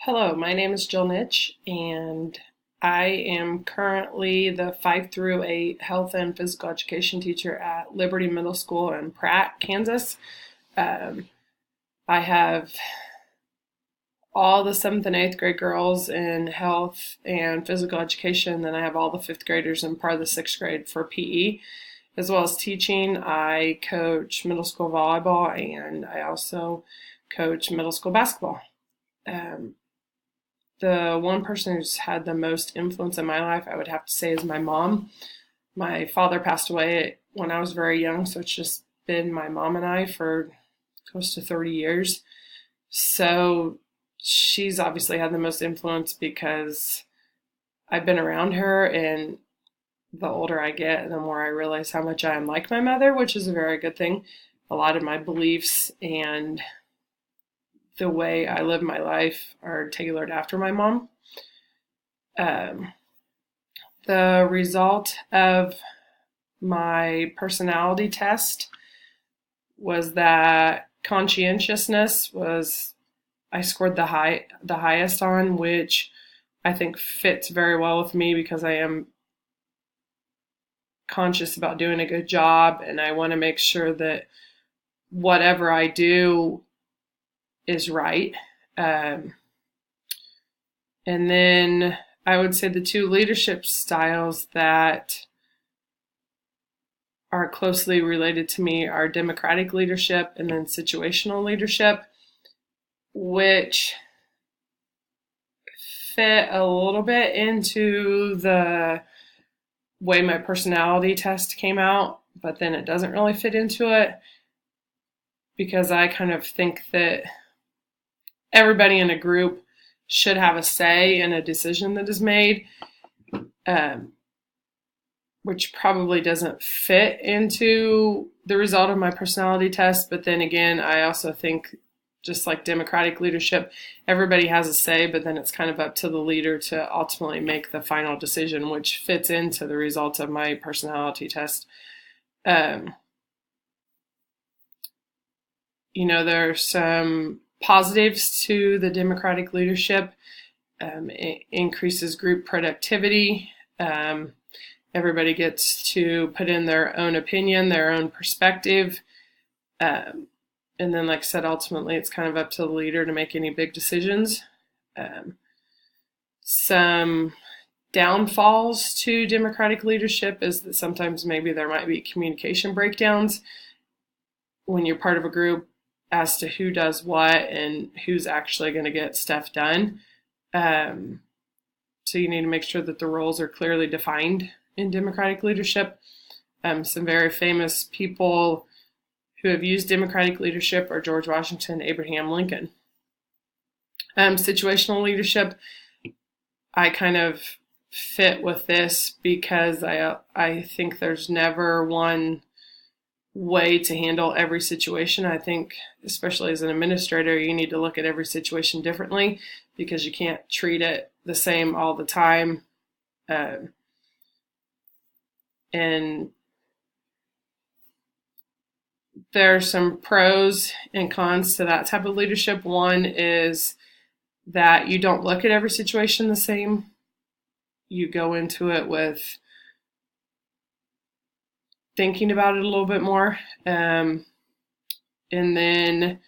Hello, my name is Jill Nitch, and I am currently the 5 through 8 health and physical education teacher at Liberty Middle School in Pratt, Kansas. Um, I have all the 7th and 8th grade girls in health and physical education, then I have all the 5th graders and part of the 6th grade for PE. As well as teaching, I coach middle school volleyball and I also coach middle school basketball. Um, the one person who's had the most influence in my life, I would have to say, is my mom. My father passed away when I was very young, so it's just been my mom and I for close to 30 years. So she's obviously had the most influence because I've been around her, and the older I get, the more I realize how much I am like my mother, which is a very good thing. A lot of my beliefs and the way I live my life are tailored after my mom. Um, the result of my personality test was that conscientiousness was I scored the highest on, which I think fits very well with me because I am conscious about doing a good job and I want to make sure that whatever I do is right. And then I would say the two leadership styles that are closely related to me are democratic leadership and then situational leadership, which fit a little bit into the way my personality test came out, but then it doesn't really fit into it because I kind of think that everybody in a group should have a say in a decision that is made, which probably doesn't fit into the result of my personality test. But then again, I also think, just like democratic leadership, everybody has a say, but then it's kind of up to the leader to ultimately make the final decision, which fits into the results of my personality test. There are some positives to the democratic leadership. It increases group productivity. Everybody gets to put in their own opinion, their own perspective. And then, like I said, ultimately it's kind of up to the leader to make any big decisions. Some downfalls to democratic leadership is that sometimes maybe there might be communication breakdowns when you're part of a group as to who does what and who's actually going to get stuff done. So you need to make sure that the roles are clearly defined in democratic leadership. Some very famous people who have used democratic leadership are George Washington, Abraham Lincoln. Situational leadership, I kind of fit with this because I think there's never one way to handle every situation. I think, especially as an administrator, you need to look at every situation differently because you can't treat it the same all the time. And there are some pros and cons to that type of leadership. One is that you don't look at every situation the same. You go into it with thinking about it a little bit more. And then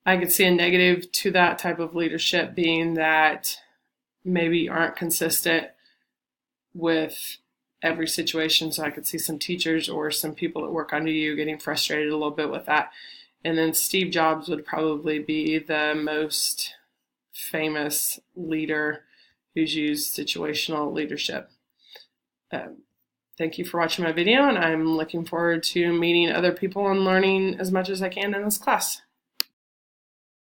I could see a negative to that type of leadership being that maybe you aren't consistent with every situation. So I could see some teachers or some people that work under you getting frustrated a little bit with that. And then Steve Jobs would probably be the most famous leader who's used situational leadership. Thank you for watching my video, and I'm looking forward to meeting other people and learning as much as I can in this class.